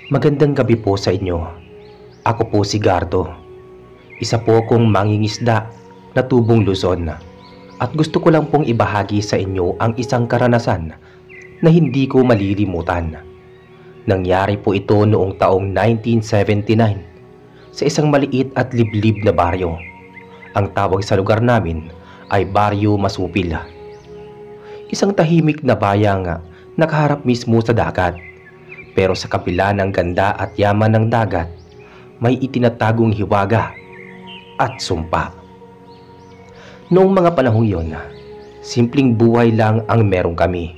Magandang gabi po sa inyo. Ako po si Gardo. Isa po akong mangingisda na tubong Luzon at gusto ko lang pong ibahagi sa inyo ang isang karanasan na hindi ko malilimutan. Nangyari po ito noong taong 1979 sa isang maliit at liblib na baryo. Ang tawag sa lugar namin ay Baryo Masupil. Isang tahimik na bayang nakaharap mismo sa dagat. Pero sa kabila ng ganda at yaman ng dagat, may itinatagong hiwaga at sumpa. Noong mga panahong yon, simpleng buhay lang ang meron kami.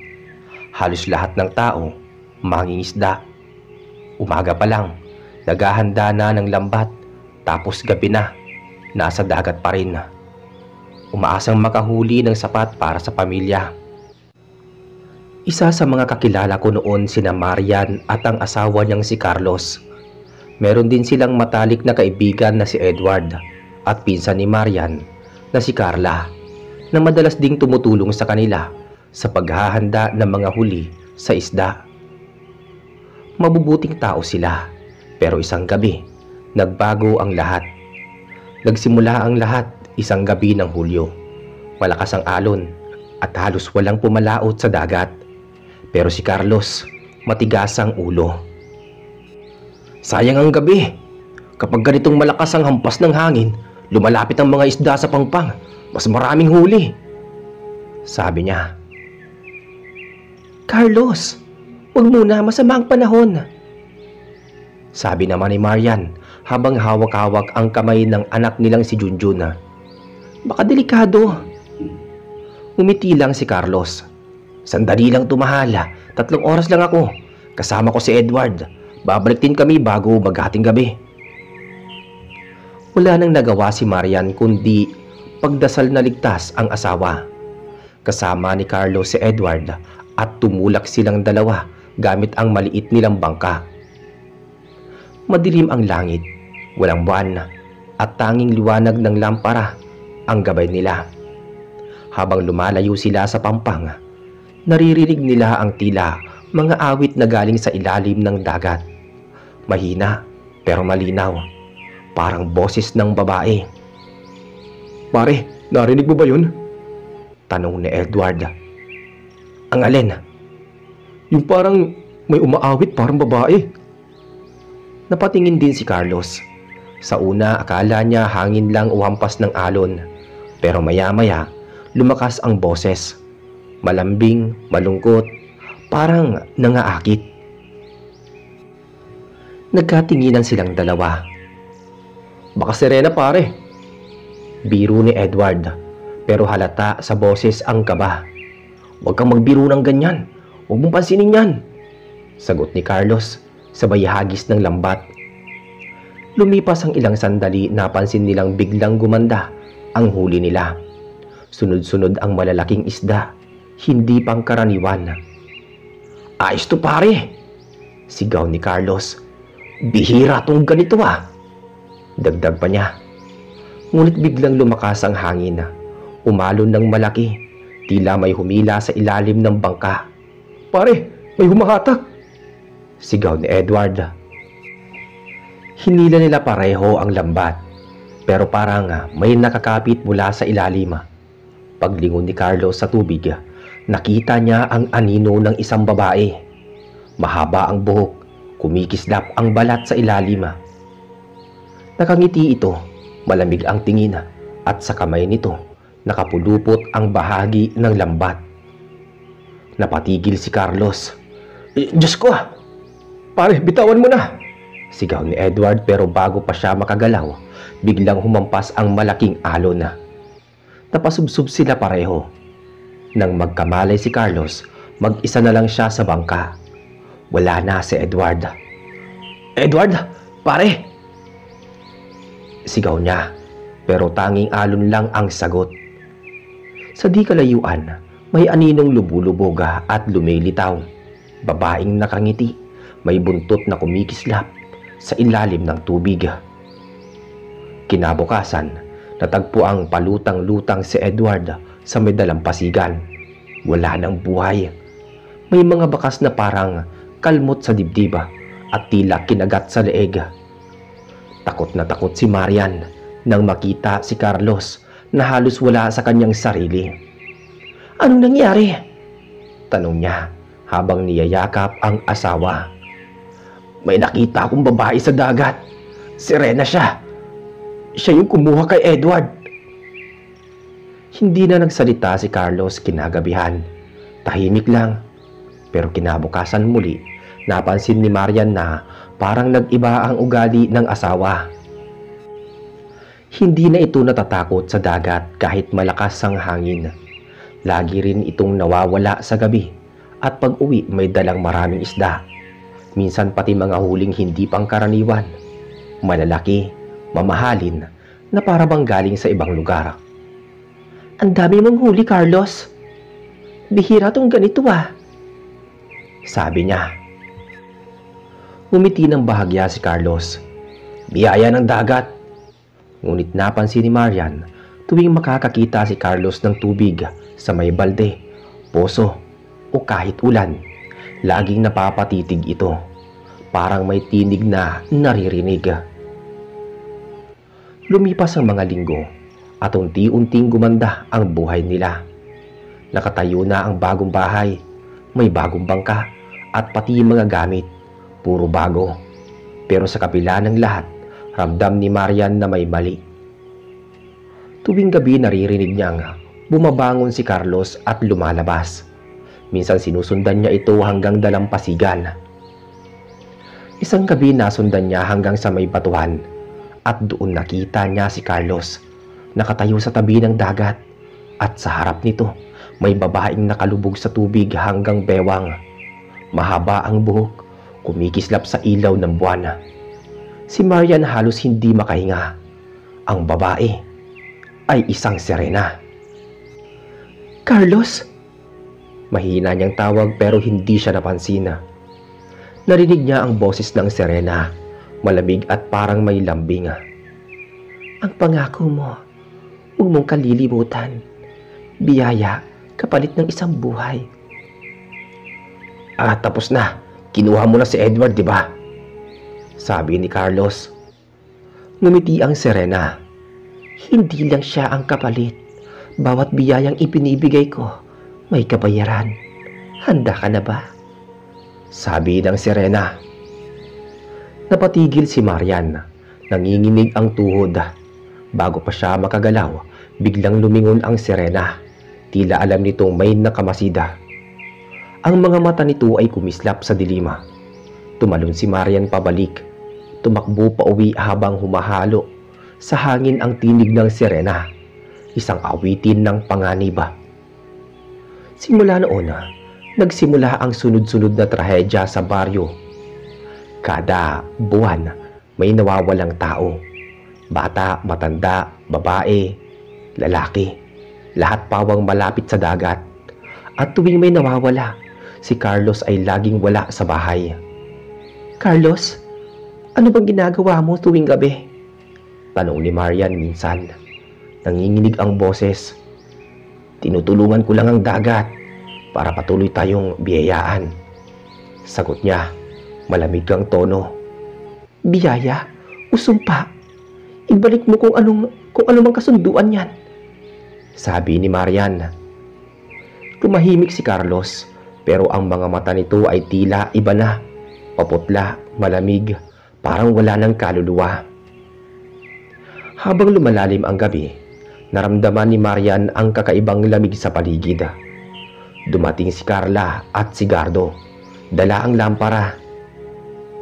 Halos lahat ng tao, mangingisda. Umaga pa lang, naghahanda na ng lambat, tapos gabi na, nasa dagat pa rin. Umaasang makahuli ng sapat para sa pamilya. Isa sa mga kakilala ko noon sina Marian at ang asawa niyang si Carlos. Meron din silang matalik na kaibigan na si Edward at pinsan ni Marian na si Carla na madalas ding tumutulong sa kanila sa paghahanda ng mga huli sa isda. Mabubuting tao sila, pero isang gabi nagbago ang lahat. Nagsimula ang lahat isang gabi ng Hulyo. Malakas ang alon at halos walang pumalaot sa dagat. Pero si Carlos, matigas ang ulo. Sayang ang gabi. Kapag ganitong malakas ang hampas ng hangin, lumalapit ang mga isda sa pangpang. Mas maraming huli. Sabi niya. Carlos, huwag muna, masama ang panahon. Sabi naman ni Marian habang hawak-hawak ang kamay ng anak nilang si Junjun. Baka delikado. Umiti lang si Carlos. Sandali lang tumahala, 3 oras lang ako. Kasama ko si Edward. Babalik din kami bago maghating gabi. Wala nang nagawa si Marian kundi pagdasal na ligtas ang asawa. Kasama ni Carlos si Edward at tumulak silang dalawa gamit ang maliit nilang bangka. Madilim ang langit, walang buwan at tanging liwanag ng lampara ang gabay nila. Habang lumalayo sila sa pampang, naririnig nila ang tila mga awit na galing sa ilalim ng dagat. Mahina pero malinaw, parang boses ng babae. Pare, narinig mo ba yun? Tanong ni Edward. Ang alin? Yung parang may umaawit parang babae. Napatingin din si Carlos. Sa una akala niya hangin lang o hampas ng alon, pero maya-maya lumakas ang boses. Malambing, malungkot, parang nangaakit. Nagkatinginan silang dalawa. Baka sirena pare. Biro ni Edward, pero halata sa boses ang kaba. Huwag kang magbiro ng ganyan. Huwag mong pansinin yan. Sagot ni Carlos, sabay hagis ng lambat. Lumipas ang ilang sandali, napansin nilang biglang gumanda ang huli nila. Sunod-sunod ang malalaking isda. Hindi pangkaraniwan. Ayos to pare, sigaw ni Carlos. Bihira tong ganito Dagdag pa niya. Ngunit biglang lumakas ang hangin. Umalon ng malaki. Tila may humila sa ilalim ng bangka. Pare, may humahatak, sigaw ni Edward. Hinila nila pareho ang lambat, pero parang may nakakapit mula sa ilalim. Paglingon ni Carlos sa tubig, nakita niya ang anino ng isang babae. Mahaba ang buhok, kumikislap ang balat sa ilalim. Nakangiti ito, malamig ang tingin, at sa kamay nito nakapulupot ang bahagi ng lambat. Napatigil si Carlos. Diyos ko! Pare, bitawan mo na! Sigaw ni Edward, pero bago pa siya makagalaw, biglang humampas ang malaking alon. Napasubsob sila pareho. Nang magkamalay si Carlos, mag-isa na lang siya sa bangka. Wala na si Edward. Edward, pare! Sigaw niya, pero tanging alon lang ang sagot. Sa di kalayuan, may aninong lubulubog at lumilitaw. Babaeng nakangiti, may buntot na kumikislap sa ilalim ng tubig. Kinabukasan, natagpo ang palutang-lutang si Edward sa may dalampasigan. Wala nang buhay. May mga bakas na parang kalmot sa dibdib at tila kinagat sa leeg. Takot na takot si Marian nang makita si Carlos na halos wala sa kanyang sarili. "Anong nangyari?" tanong niya habang niyayakap ang asawa. "May nakita akong babae sa dagat. Sirena siya. Siya yung kumuha kay Edward." Hindi na nagsalita si Carlos kinagabihan. Tahimik lang. Pero kinabukasan muli, napansin ni Marian na parang nag-iba ang ugali ng asawa. Hindi na ito natatakot sa dagat kahit malakas ang hangin. Lagi rin itong nawawala sa gabi at pag-uwi may dalang maraming isda. Minsan pati mga huling hindi pangkaraniwan. Malalaki, mamahalin na para bang galing sa ibang lugar. "Ang dami mong huli, Carlos. Bihira tong ganito sabi niya. Umiti ng bahagya si Carlos. "Biyaya ng dagat." Ngunit napansin ni Marian tuwing makakakita si Carlos ng tubig sa may balde, poso o kahit ulan, laging napapatitig ito. Parang may tinig na naririnig. Lumipas ang mga linggo at unti-unting gumanda ang buhay nila. Nakatayo na ang bagong bahay, may bagong bangka at pati mga gamit, puro bago. Pero sa kabila ng lahat, ramdam ni Marian na may mali. Tuwing gabi naririnig niyang bumabangon si Carlos at lumalabas. Minsan sinusundan niya ito hanggang dalampasigan. Isang gabi nasundan niya hanggang sa may batuhan at doon nakita niya si Carlos nakatayo sa tabi ng dagat at sa harap nito may babaeng nakalubog sa tubig hanggang bewang. Mahaba ang buhok, kumikislap sa ilaw ng buwan. Si Marian halos hindi makahinga. Ang babae ay isang sirena. "Carlos?" Mahina niyang tawag pero hindi siya napansin. Narinig niya ang boses ng sirena, malamig at parang may lambing. "Ang pangako mo, huwag mong kalilimutan. Biyaya kapalit ng isang buhay." Tapos na. Kinuha mo na si Edward, di ba?" sabi ni Carlos. Ngumiti ang sirena. "Hindi lang siya ang kapalit. Bawat biyayang ipinibigay ko, may kabayaran. Handa ka na ba?" sabi ng sirena. Napatigil si Marian. Nanginginig ang tuhod. Bago pa siya makagalaw, biglang lumingon ang sirena. Tila alam nitong may nakamasida. Ang mga mata nito ay kumislap sa dilima. Tumalon si Marian pabalik. Tumakbo pa uwi habang humahalo sa hangin ang tinig ng sirena. Isang awitin ng panganib. Simula noon, nagsimula ang sunod-sunod na trahedya sa baryo. Kada buwan, may nawawalang tao. Bata, matanda, babae, lalaki. Lahat pawang malapit sa dagat. At tuwing may nawawala, si Carlos ay laging wala sa bahay. "Carlos, ano bang ginagawa mo tuwing gabi?" tanong ni Marian minsan. Nanginginig ang boses. "Tinutulungan ko lang ang dagat para patuloy tayong biyayaan," sagot niya. Malamig ang tono. "Biyaya o sumpa? Ibalik mo kung ano mang kasunduan yan," sabi ni Marian. Tumahimik si Carlos, pero ang mga mata nito ay tila iba na. Paputla, malamig, parang wala ng kaluluwa. Habang lumalalim ang gabi, naramdaman ni Marian ang kakaibang lamig sa paligid. Dumating si Carla at si Gardo. Dala ang lampara.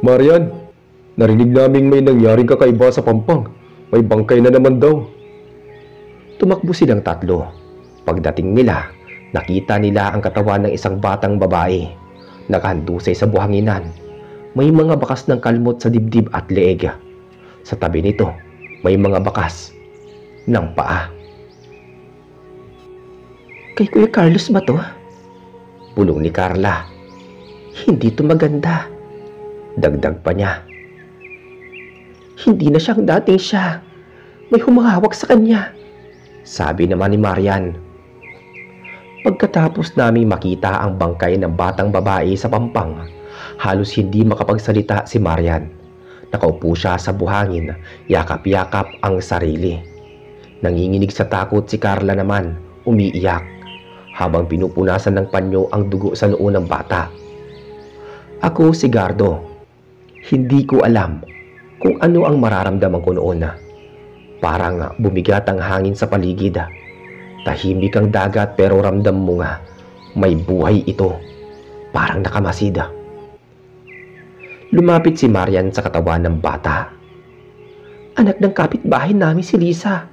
"Marian, narinig naming may nangyaring kakaiba sa Pampang. May bangkay na naman daw." Tumakbo silang tatlo. Pagdating nila, nakita nila ang katawan ng isang batang babae. Nakahandusay sa buhanginan. May mga bakas ng kalmot sa dibdib at leeg. Sa tabi nito, may mga bakas ng paa. "Kay Kuya Carlos ba to?" bulong ni Carla. "Hindi to maganda," dagdag pa niya. "Hindi na siyang dating siya. May humahawak sa kanya," sabi naman ni Marian. Pagkatapos naming makita ang bangkay ng batang babae sa Pampang, Halos hindi makapagsalita si Marian. Nakaupo siya sa buhangin, yakap-yakap ang sarili. Nanginginig sa takot si Carla naman, umiiyak, habang pinupunasan ng panyo ang dugo sa noo ng bata. Ako si Gardo. Hindi ko alam kung ano ang mararamdaman ko noon. Parang bumigat ang hangin sa paligid. Tahimik ang dagat pero ramdam mo nga, may buhay ito. Parang nakamasid. Lumapit si Marian sa katawan ng bata. Anak ng kapitbahay namin si Lisa.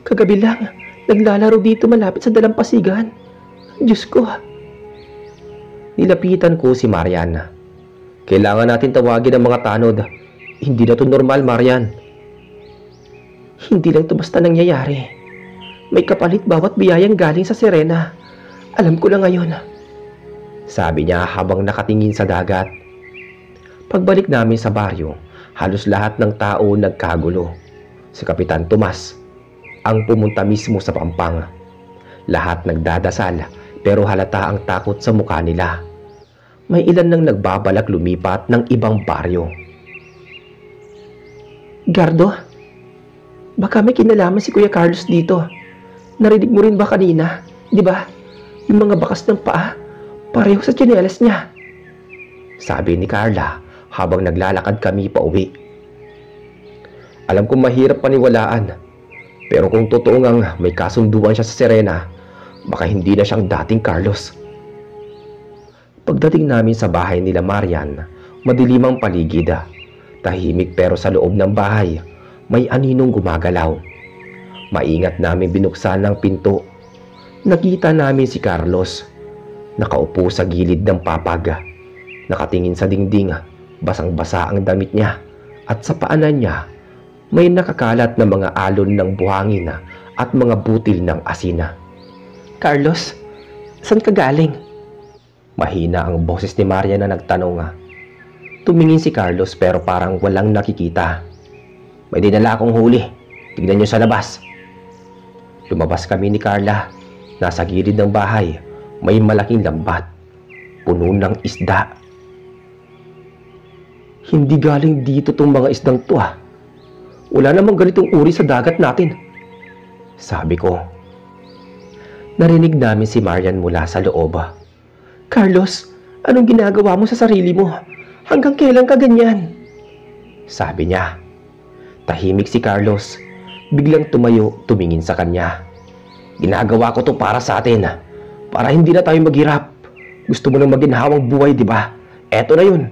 Kagabi lang, naglalaro dito malapit sa dalampasigan. Diyos ko. Nilapitan ko si Marian. Kailangan natin tawagin ang mga tanod. Hindi na to normal, Marian. Hindi lang to basta nangyayari. May kapalit bawat biyayang galing sa sirena. Alam ko na ngayon. Sabi niya habang nakatingin sa dagat. Pagbalik namin sa baryo, halos lahat ng tao nagkagulo. Si Kapitan Tomas ang pumunta mismo sa pampang. Lahat nagdadasal pero halata ang takot sa mukha nila. May ilan nang nagbabalak lumipat ng ibang baryo. Gardo, baka may kinalaman si Kuya Carlos dito. Narinig mo rin ba kanina? Di ba? Yung mga bakas ng paa, pareho sa tsinelas niya. Sabi ni Carla habang naglalakad kami pa uwi. Alam kong mahirap paniwalaan, pero kung totoo ngang may kasunduan siya sa Serena, baka hindi na siyang dating Carlos. Pagdating namin sa bahay nila Marian, madilim ang paligid. Tahimik pero sa loob ng bahay, may aninong gumagalaw. Maingat namin binuksan ang pinto. Nakita namin si Carlos. Nakaupo sa gilid ng papag. Nakatingin sa dingding, basang-basa ang damit niya. At sa paanan niya, may nakakalat na mga alon ng buhangin at mga butil ng asina. Carlos, saan ka galing? Mahina ang boses ni Maria na nagtanong. Tumingin si Carlos pero parang walang nakikita. May dinala akong huli. Tignan niyo sa labas. Lumabas kami ni Carla. Nasa gilid ng bahay, may malaking lambat. Puno ng isda. Hindi galing dito tong mga isdang to Wala namang ganitong uri sa dagat natin. Sabi ko. Narinig namin si Marian mula sa loob. Carlos, anong ginagawa mo sa sarili mo? Hanggang kailan ka ganyan? Sabi niya. Tahimik si Carlos. Biglang tumayo, tumingin sa kanya. Ginagawa ko to para sa atin. Para hindi na tayo maghirap. Gusto mo nang maginhawang buhay, di ba? Eto na yun.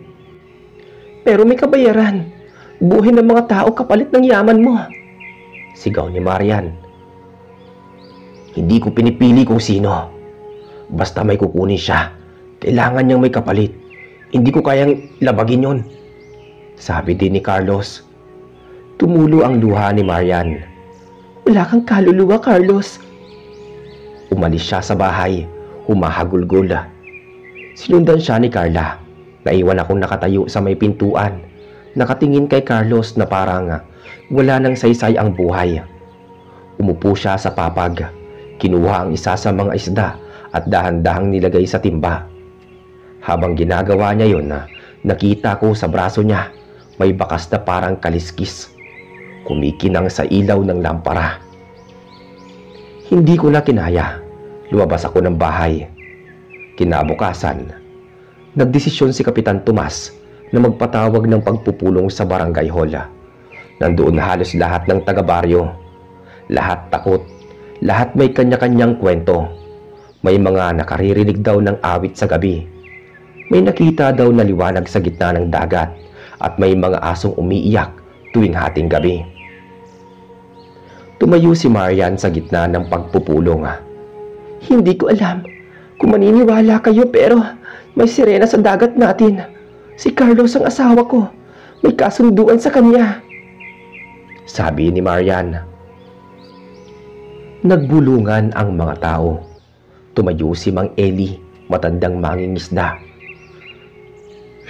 Pero may kabayaran. Buhay ng mga tao kapalit ng yaman mo. Sigaw ni Marian. Hindi ko pinipili kung sino. Basta may kukunin siya. Kailangan niyang may kapalit. Hindi ko kayang labagin yon. Sabi din ni Carlos. Tumulo ang luha ni Marian. Wala kang kaluluwa, Carlos. Umalis siya sa bahay. Humahagulgol. Sinundan siya ni Carla. Naiwan akong nakatayo sa may pintuan. Nakatingin kay Carlos na parang wala nang saysay ang buhay. Umupo siya sa papag. Kinuha ang isa sa mga isda at dahan-dahang nilagay sa timba. Habang ginagawa niya yon, nakita ko sa braso niya may bakas na parang kaliskis. Kumikinang sa ilaw ng lampara. Hindi ko na kinaya. Lumabas ako ng bahay. Kinabukasan, nagdesisyon si Kapitan Tomas na magpatawag ng pagpupulong sa barangay hall. Nandoon halos lahat ng taga-baryo. Lahat takot. Lahat may kanya-kanyang kwento. May mga nakaririnig daw ng awit sa gabi. May nakita daw na liwanag sa gitna ng dagat at may mga asong umiiyak tuwing hating gabi. Tumayo si Marian sa gitna ng pagpupulong. Hindi ko alam kung maniniwala kayo pero may sirena sa dagat natin. Si Carlos ang asawa ko. May kasunduan sa kanya. Sabi ni Marian. Nagbulungan ang mga tao. Tumayo si Mang Eli, matandang mangingisda.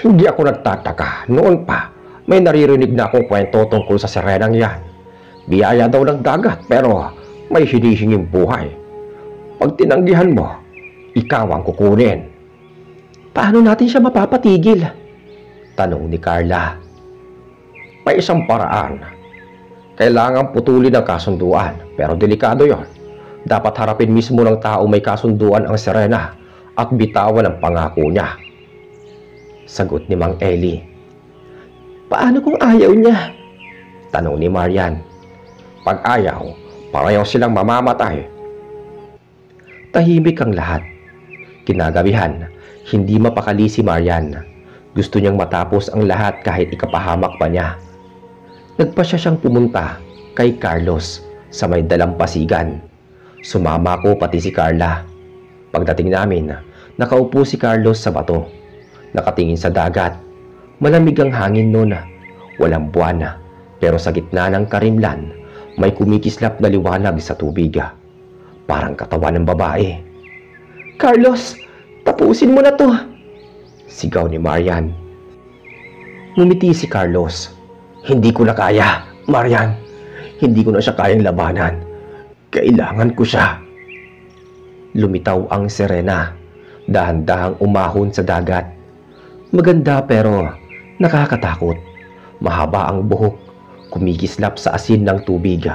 Hindi ako nagtataka. Noon pa, may naririnig na akong kwento tungkol sa sirenang yan. Biyaya daw ng dagat pero may hinihinging buhay. Pag tinanggihan mo, ikaw ang kukunin. Paano natin siya mapapatigil? Tanong ni Carla. May isang paraan. Kailangan putulin ang kasunduan, pero delikado yon. Dapat harapin mismo ng tao may kasunduan ang Serena at bitawan ang pangako niya. Sagot ni Mang Eli. Paano kung ayaw niya? Tanong ni Marian. Pag ayaw, pareho silang mamamatay. Tahimik ang lahat. Kinagabihan, hindi mapakali si Marian. Gusto niyang matapos ang lahat kahit ikapahamak pa niya. Nagpasya siyang pumunta kay Carlos sa may dalampasigan. Sumama ko pati si Carla. Pagdating namin, nakaupo si Carlos sa bato. Nakatingin sa dagat. Malamig ang hangin noon. Walang buwan. Pero sa gitna ng karimlan, may kumikislap na liwanag sa tubig. Parang katawan ng babae. Carlos, tapusin mo na to! Sigaw ni Marian. Ngumiti si Carlos. Hindi ko na kaya, Marian. Hindi ko na siya kayang labanan. Kailangan ko siya. Lumitaw ang Serena. Dahan-dahang umahon sa dagat. Maganda pero nakakatakot. Mahaba ang buhok. Kumikislap sa asin ng tubig.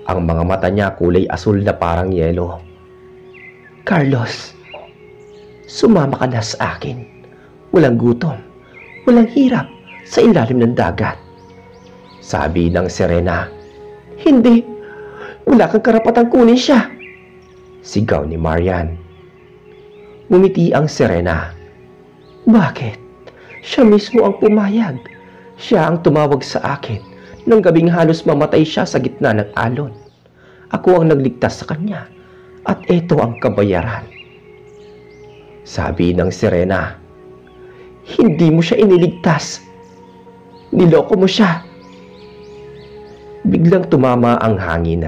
Ang mga mata niya kulay asul na parang yelo. Carlos, sumama ka na sa akin. Walang gutom, walang hirap sa ilalim ng dagat. Sabi ng Serena. Hindi, wala kang karapatang kunin siya. Sigaw ni Marian. Ngumiti ang Serena. Bakit? Siya mismo ang pumayag. Siya ang tumawag sa akin nang gabing halos mamatay siya sa gitna ng alon. Ako ang nagligtas sa kanya at ito ang kabayaran. Sabi ng Serena. Hindi mo siya iniligtas. Niloko mo siya. Biglang tumama ang hangin.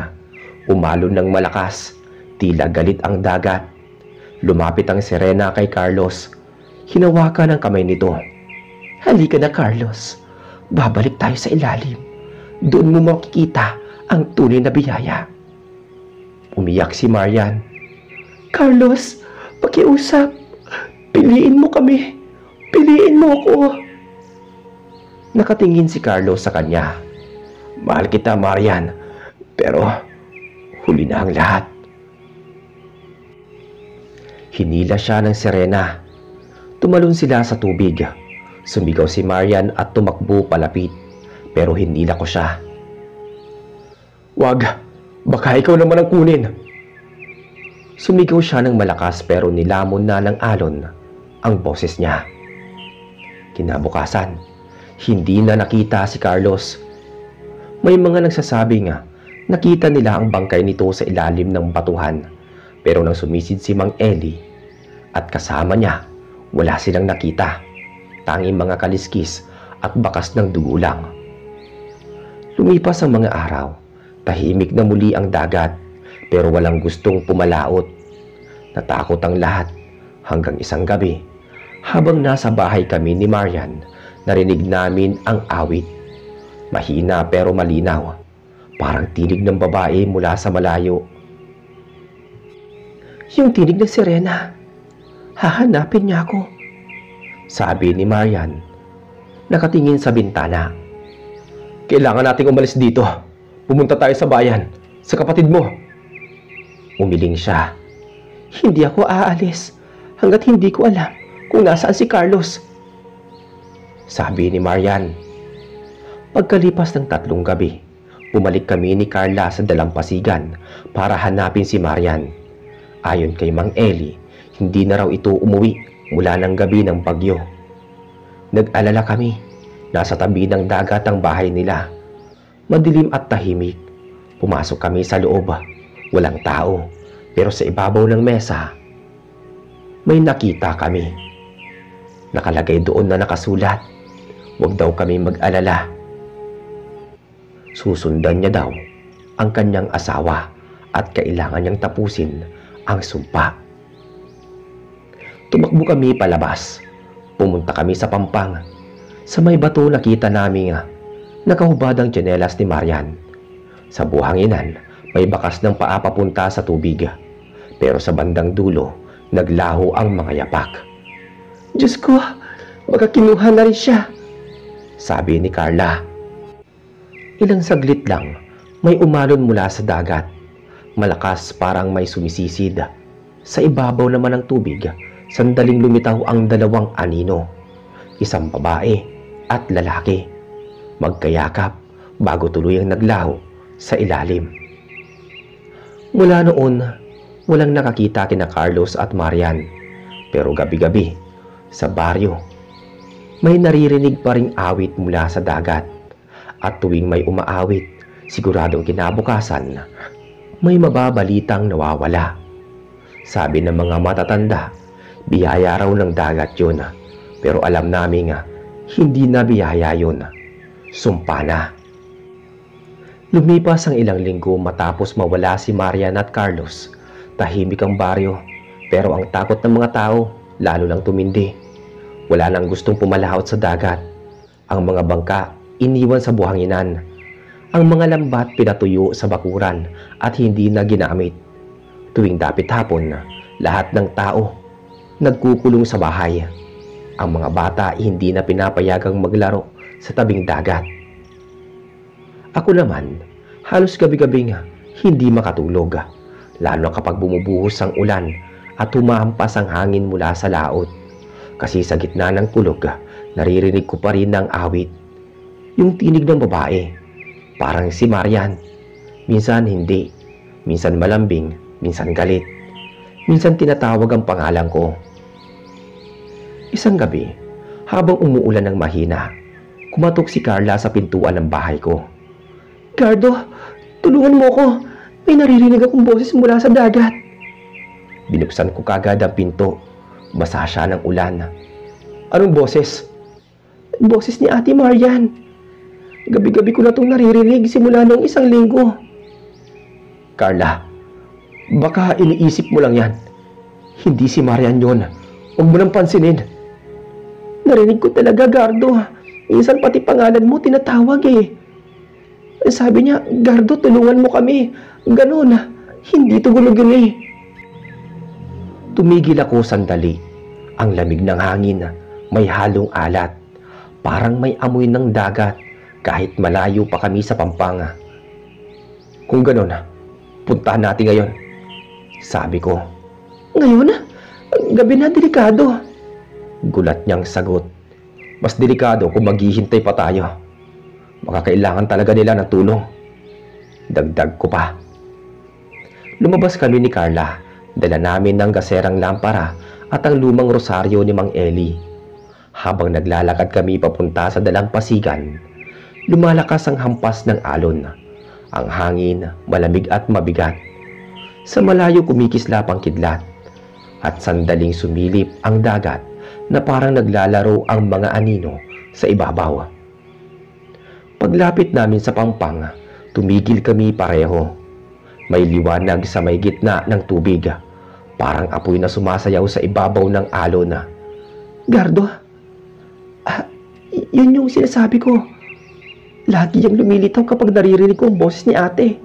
Umalon ng malakas. Tila galit ang dagat. Lumapit ang Serena kay Carlos. Hinawakan ang kamay nito. Halika na, Carlos. Babalik tayo sa ilalim. Doon mo makikita ang tunay na biyaya. Umiyak si Marian. Carlos, pakiusap. Piliin mo kami. Piliin mo ako. Nakatingin si Carlos sa kanya. Mahal kita, Marian. Pero huli na ang lahat. Hinila siya ng Serena. Tumalon sila sa tubig. Sumigaw si Marian at tumakbo palapit. Pero hinila ko siya. Wag, baka ikaw naman ang kunin. Sumigaw siya ng malakas pero nilamon na ng alon ang boses niya. Kinabukasan, hindi na nakita si Carlos. May mga nagsasabing nakita nila ang bangkay nito sa ilalim ng batuhan. Pero nang sumisid si Mang Eli at kasama niya, wala silang nakita. Tanging mga kaliskis at bakas ng dugo lang. Lumipas ang mga araw. Tahimik na muli ang dagat pero walang gustong pumalaot. Natakot ang lahat hanggang isang gabi. Habang nasa bahay kami ni Marian, narinig namin ang awit. Mahina pero malinaw. Parang tinig ng babae mula sa malayo. Yung tinig ng Serena. Hahanapin niya ako. Sabi ni Marian. Nakatingin sa bintana. Kailangan nating umalis dito. Pumunta tayo sa bayan. Sa kapatid mo. Umiling siya. Hindi ako aalis hanggat hindi ko alam kung nasaan si Carlos. Sabi ni Marian. Pagkalipas ng 3 gabi, bumalik kami ni Carla sa dalampasigan para hanapin si Marian. Ayon kay Mang Eli, hindi na raw ito umuwi mula ng gabi ng bagyo. Nag-alala kami. Nasa tabi ng dagat ang bahay nila. Madilim at tahimik. Pumasok kami sa loob. Walang tao. Pero sa ibabaw ng mesa, may nakita kami. Nakalagay doon na nakasulat, huwag daw kami mag-alala. Susundan niya daw ang kanyang asawa at kailangan niyang tapusin ang sumpa. Tumakbo kami palabas. Pumunta kami sa pampang. Sa may bato nakita namin nakahubad ang tsinelas ni Marian. Sa buhanginan, may bakas ng paa papunta sa tubig. Pero sa bandang dulo, naglaho ang mga yapak. Diyos ko, baka kinuha na rin siya, sabi ni Carla. Ilang saglit lang, may umalon mula sa dagat. Malakas parang may sumisisid. Sa ibabaw naman ng tubig, sandaling lumitaw ang dalawang anino. Isang babae at lalaki. Magkayakap bago tuluyang naglaho sa ilalim. Mula noon, walang nakakita kina Carlos at Marian. Pero gabi-gabi, sa baryo, may naririnig pa ring awit mula sa dagat. At tuwing may umaawit, siguradong kinabukasan, may mababalitang nawawala. Sabi ng mga matatanda, biyaya raw ng dagat yun. Pero alam namin hindi na biyaya yun. Sumpa na. Lumipas ang ilang linggo matapos mawala si Marian at Carlos. Tahimik ang baryo, pero ang takot ng mga tao lalo lang tumindi. Wala nang gustong pumalahot sa dagat. Ang mga bangka iniwan sa buhanginan. Ang mga lambat pinatuyo sa bakuran at hindi na ginamit. Tuwing dapit hapon, lahat ng tao nagkukulong sa bahay. Ang mga bata hindi na pinapayagang maglaro sa tabing dagat. Ako naman, halos gabi-gabi hindi makatulog, lalo kapag bumubuhos ang ulan at humahampas ang hangin mula sa laot. Kasi sa gitna ng kulog, naririnig ko pa rin ang awit. Yung tinig ng babae, parang si Marian. Minsan hindi, minsan malambing, minsan galit. Minsan tinatawag ang pangalan ko. Isang gabi, habang umuulan ng mahina, kumatok si Carla sa pintuan ng bahay ko. Gardo, tulungan mo ko. May naririnig akong boses mula sa dagat. Binuksan ko kagad ang pinto. Basa siya ng ulan. Anong boses? Boses ni Ate Marian. Gabi-gabi ko na itong naririnig simula noong isang linggo. Carla, baka iniisip mo lang yan. Hindi si Marian yon. Huwag mo nang pansinin. Narinig ko talaga, Gardo. Minsan pati pangalan mo tinatawag eh. Sabi niya, Gardo, tulungan mo kami. Ganon. Hindi to gulog-gulo eh. Tumigil ako sandali. Ang lamig ng hangin, may halong alat. Parang may amoy ng dagat kahit malayo pa kami sa Pampanga. Kung ganon, puntahan natin ngayon, sabi ko. Ngayon? Gabi na, delikado. Gulat niyang sagot. Mas delikado kung maghihintay pa tayo. Baka kailangan talaga nila ng tulong. Dagdag ko pa. Lumabas kami ni Carla. Dala namin ng gaserang lampara at ang lumang rosaryo ni Mang Eli. Habang naglalakad kami papunta sa dalampasigan, lumalakas ang hampas ng alon. Ang hangin, malamig at mabigat. Sa malayo kumikislap ang kidlat. At sandaling sumilip ang dagat na parang naglalaro ang mga anino sa ibabaw. Paglapit namin sa Pampang, tumigil kami pareho. May liwanag sa may gitna ng tubig. Parang apoy na sumasayaw sa ibabaw ng alon. Gardo, yun yung sinasabi ko. Lagi yung lumilitaw kapag naririnig ko ang boses ni ate.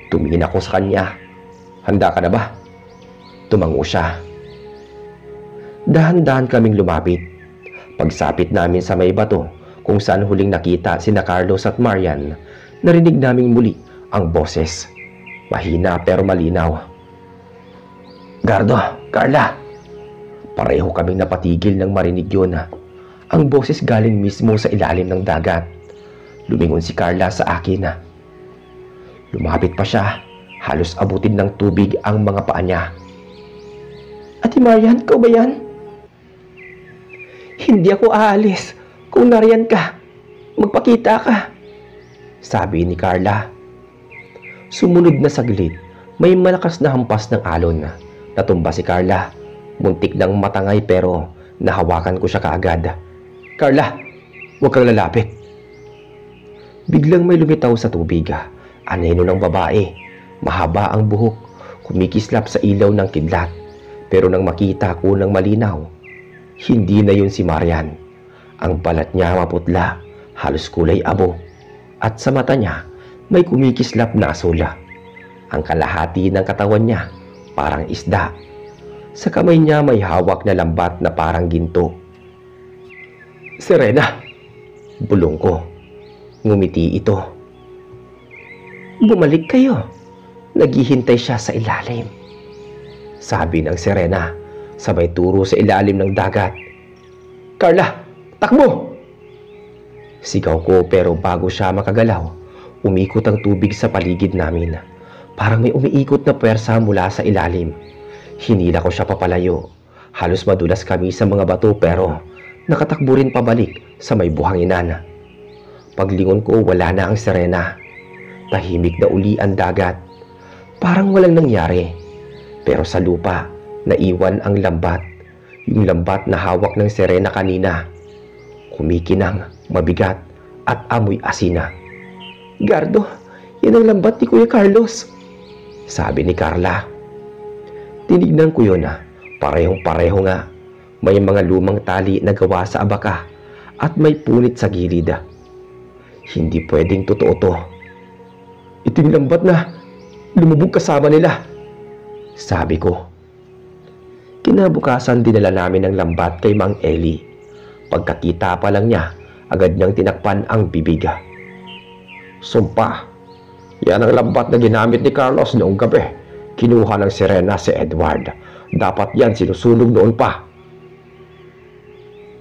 Tumingin ako sa kanya. Handa ka na ba? Tumango siya. Dahan-dahan kaming lumapit. Pagsapit namin sa may bato kung saan huling nakita sina Carlos at Marian, narinig naming muli ang boses. Mahina pero malinaw. Gardo, Carla. Pareho kaming napatigil nang marinig yun. Ang boses galing mismo sa ilalim ng dagat. Lumingon si Carla sa akin. Lumapit pa siya. Halos abutin ng tubig ang mga paa niya. Ate Marian, ikaw ba yan? Hindi ako aalis kung nariyan ka. Magpakita ka, sabi ni Carla. Sumunod na saglit, may malakas na hampas ng alon. Natumba si Carla. Muntik nang matangay pero nahawakan ko siya kaagad. Carla, huwag kang lalapit. Biglang may lumitaw sa tubig. Anino ng babae. Mahaba ang buhok. Kumikislap sa ilaw ng kidlat. Pero nang makita ko ng malinaw, hindi na yun si Marian. Ang balat niya maputla, halos kulay abo. At sa mata niya, may kumikislap na asula. Ang kalahati ng katawan niya, parang isda. Sa kamay niya may hawak na lambat na parang ginto. "Serena!" bulong ko. Ngumiti ito. "Bumalik kayo. Naghihintay siya sa ilalim," sabi ng Serena, sabay turo sa ilalim ng dagat. "Carla, takbo!" Sigaw ko, pero bago siya makagalaw, umikot ang tubig sa paligid namin. Parang may umiikot na pwersa mula sa ilalim. Hinila ko siya papalayo. Halos madulas kami sa mga bato, pero nakatakbo rin pabalik sa may buhanginan. Paglingon ko, wala na ang Serena. Tahimik na uli ang dagat. Parang walang nangyari. Pero sa lupa, naiwan ang lambat. Yung lambat na hawak ng Serena kanina. Kumikinang, mabigat, at amoy asina. "Gardo, yan ang lambat ni Kuya Carlos," sabi ni Carla. Tinignan ko yun. Parehong-pareho nga. May mga lumang tali na gawa sa abaka at may punit sa gilid. Hindi pwedeng totoo to. "Ito yung lambat na lumubog kasama nila," sabi ko. Kinabukasan, dinala namin ang lambat kay Mang Eli. Pagkakita pa lang niya, agad niyang tinakpan ang bibig. "Sumpa, yan ang lambat na ginamit ni Carlos noong gabi. Kinuha ng Serena si Edward. Dapat yan sinusunog noon pa."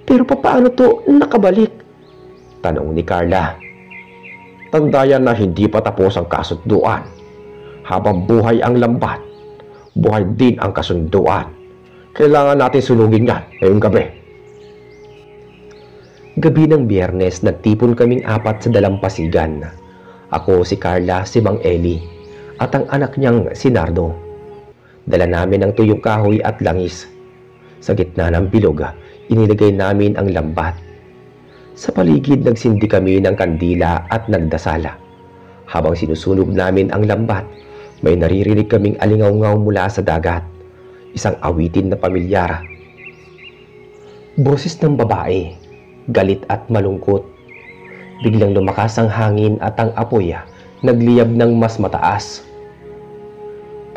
Pero paano to nakabalik? Tanong ni Carla. "Tandayan na hindi pa tapos ang kasunduan. Habang buhay ang lambat, buhay din ang kasunduan. Kailangan natin sunugin yan ngayong gabi." Gabi ng Biyernes, nagtipon kaming 4 sa dalampasigan. Ako, si Carla, si Mang Eli, at ang anak niyang si Nardo. Dala namin ang tuyong kahoy at langis. Sa gitna ng bilog, inilagay namin ang lambat. Sa paligid, nagsindi kami ng kandila at nagdasala. Habang sinusunog namin ang lambat, may naririnig kaming alingaw-ngaw mula sa dagat. Isang awitin na pamilyar. Boses ng babae, galit at malungkot. Biglang lumakas ang hangin at ang apoy nagliyab ng mas mataas.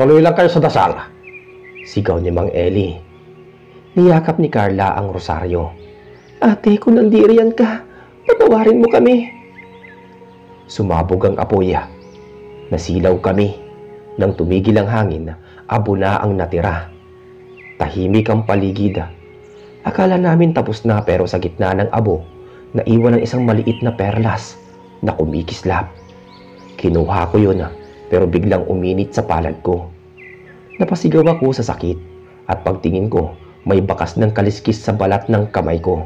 "Tuloy lang kayo sa dasal," sigaw ni Mang Eli. Niyakap ni Carla ang rosaryo. "Ate, kung nandiriyan ka, patawarin mo kami." Sumabog ang apoy. Nasilaw kami. Nang tumigil ang hangin, abo na ang natira. Tahimik ang paligid. Akala namin tapos na, pero sa gitna ng abo, naiwan ang isang maliit na perlas na kumikislap. Kinuha ko yun, pero biglang uminit sa palad ko. Napasigaw ako sa sakit, at pagtingin ko, may bakas ng kaliskis sa balat ng kamay ko.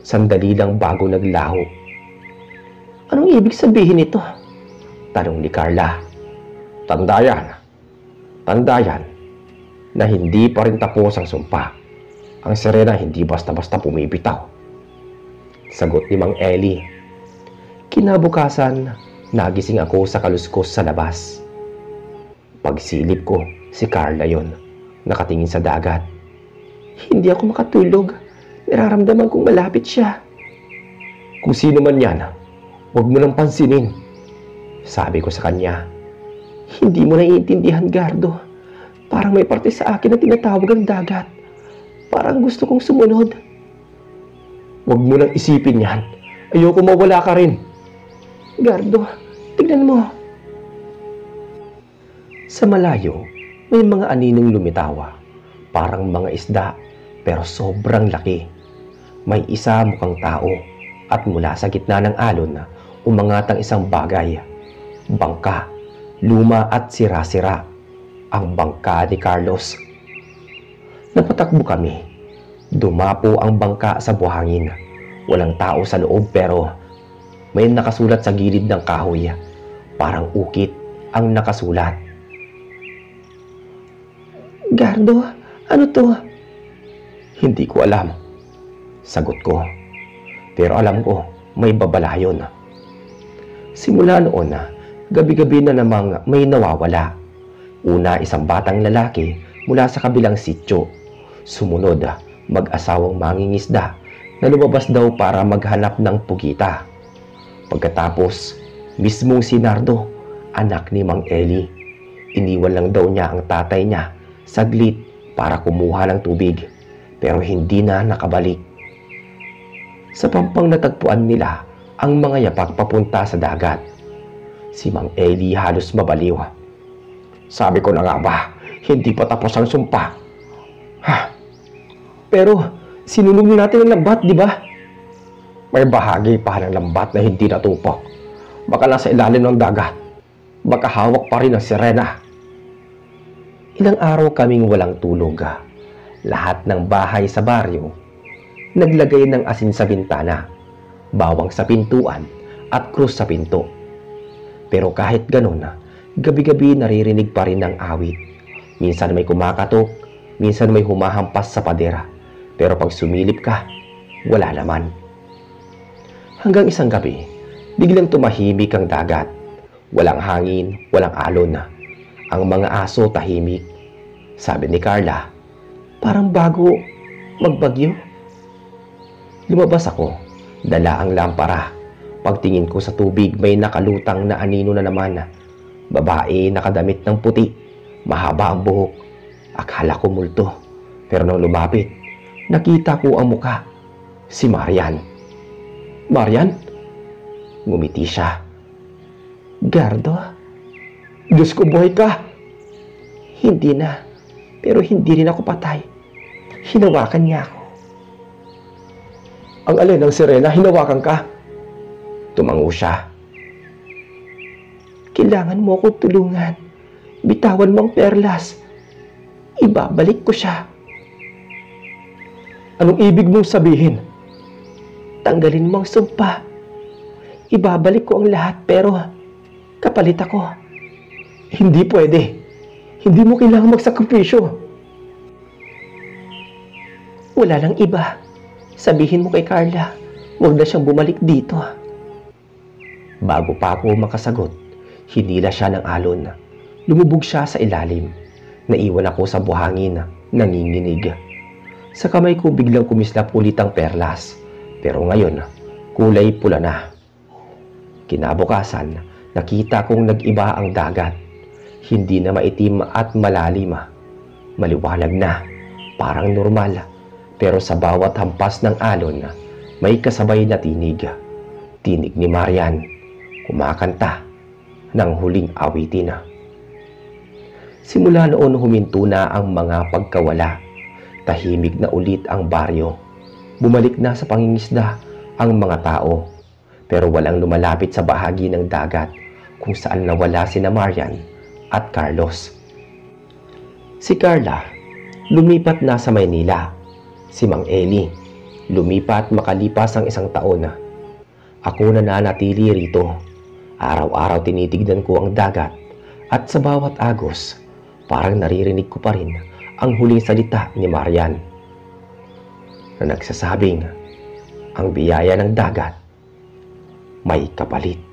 Sandali lang bago naglaho. "Anong ibig sabihin nito?" tanong ni Carla. Tandayan na hindi pa rin tapos ang sumpa. Ang Serena hindi basta-basta pumipitaw," sagot ni Mang Eli. Kinabukasan, nagising ako sa kaluskos sa labas. Pagsilip ko, si Carla yon, nakatingin sa dagat. "Hindi ako makatulog. Nararamdaman kong malapit siya." "Kung sino man yan, huwag mo nang pansinin," sabi ko sa kanya. "Hindi mo naiintindihan, Gardo. Parang may parte sa akin na tinatawag ang dagat. Parang gusto kong sumunod." "Huwag mo nang isipin yan. Ayoko mawala ka rin." "Gardo, tignan mo." Sa malayo, may mga aninong lumitawa. Parang mga isda, pero sobrang laki. May isa mukhang tao, at mula sa gitna ng alon, umangat ang isang bagay. Bangka, luma at sira-sira. Ang bangka ni Carlos. Napatakbo kami. Dumapo ang bangka sa buhangin. Walang tao sa loob, pero may nakasulat sa gilid ng kahoy. Parang ukit ang nakasulat. "Gardo, ano to?" "Hindi ko alam," sagot ko. Pero alam ko, may babala yun. Simula noon, gabi-gabi na namang may nawawala. Una, isang batang lalaki mula sa kabilang sityo. Sumunod, mag-asawang mangingisda na lumabas daw para maghanap ng pugita. Pagkatapos, mismong si Nardo, anak ni Mang Eli. Iniwan lang daw niya ang tatay niya saglit para kumuha ng tubig pero hindi na nakabalik. Sa pampang natagpuan nila ang mga yapak papunta sa dagat. Si Mang Eli halos mabaliw. Sabi ko na nga ba, hindi pa tapos ang sumpa. Pero sinunog natin ang lambat, di ba? May bahagi pa ng lambat na hindi natupok. Baka nasa ilalim ng dagat. Baka hawak pa rin ang sirena. Ilang araw kaming walang tulog. Lahat ng bahay sa baryo naglagay ng asin sa bintana, bawang sa pintuan at krus sa pinto. Pero kahit ganun, gabi-gabi naririnig pa rin ang awit. Minsan may kumakatok, minsan may humahampas sa padera. Pero pag sumilip ka, wala naman. Hanggang isang gabi, biglang tumahimik ang dagat. Walang hangin, walang alon. Ang mga aso tahimik. Sabi ni Carla, parang bago magbagyo. Lumabas ako, dala ang lampara. Pagtingin ko sa tubig, may nakalutang na anino na naman. Babae nakadamit ng puti, mahaba ang buhok. Akala ko multo, pero nang lumapit, nakita ko ang muka. Si Marian. Marian? Ngumiti siya. Gardo? Diyos ko, buhay ka! Hindi na, pero hindi rin ako patay. Hinawakan niya ako. Ang alin ng sirena, hinawakan ka? Tumango siya. Kailangan mo akong tulungan. Bitawan mo ang perlas. Ibabalik ko siya. Anong ibig mong sabihin? Tanggalin mo ang sumpa. Ibabalik ko ang lahat pero kapalit ako. Hindi pwede. Hindi mo kailangang magsakripisyo. Wala lang iba. Sabihin mo kay Carla, huwag na siyang bumalik dito. Bago pa ako makasagot, hinila siya ng alon. Lumubog siya sa ilalim. Naiwan ako sa buhangin, nanginginig. Sa kamay ko biglang kumislap ulit ang perlas. Pero ngayon, kulay pula na. Kinabukasan, nakita kong nag-iba ang dagat. Hindi na maitim at malalim. Maliwanag na, parang normal. Pero sa bawat hampas ng alon, may kasabay na tinig. Tinig ni Marian, kumakanta ng huling awitin. Simula noon huminto na ang mga pagkawala. Tahimik na ulit ang baryo. Bumalik na sa pangingisda ang mga tao. Pero walang lumalapit sa bahagi ng dagat kung saan nawala sina Marian at Carlos. Si Carla, lumipat na sa Maynila. Si Mang Eli, lumipat makalipas ang 1 taon. Ako na nanatili rito. Araw-araw tinitignan ko ang dagat at sa bawat agos, parang naririnig ko pa rin ang huling salita ni Marian na nagsasabing ang biyaya ng dagat may kapalit.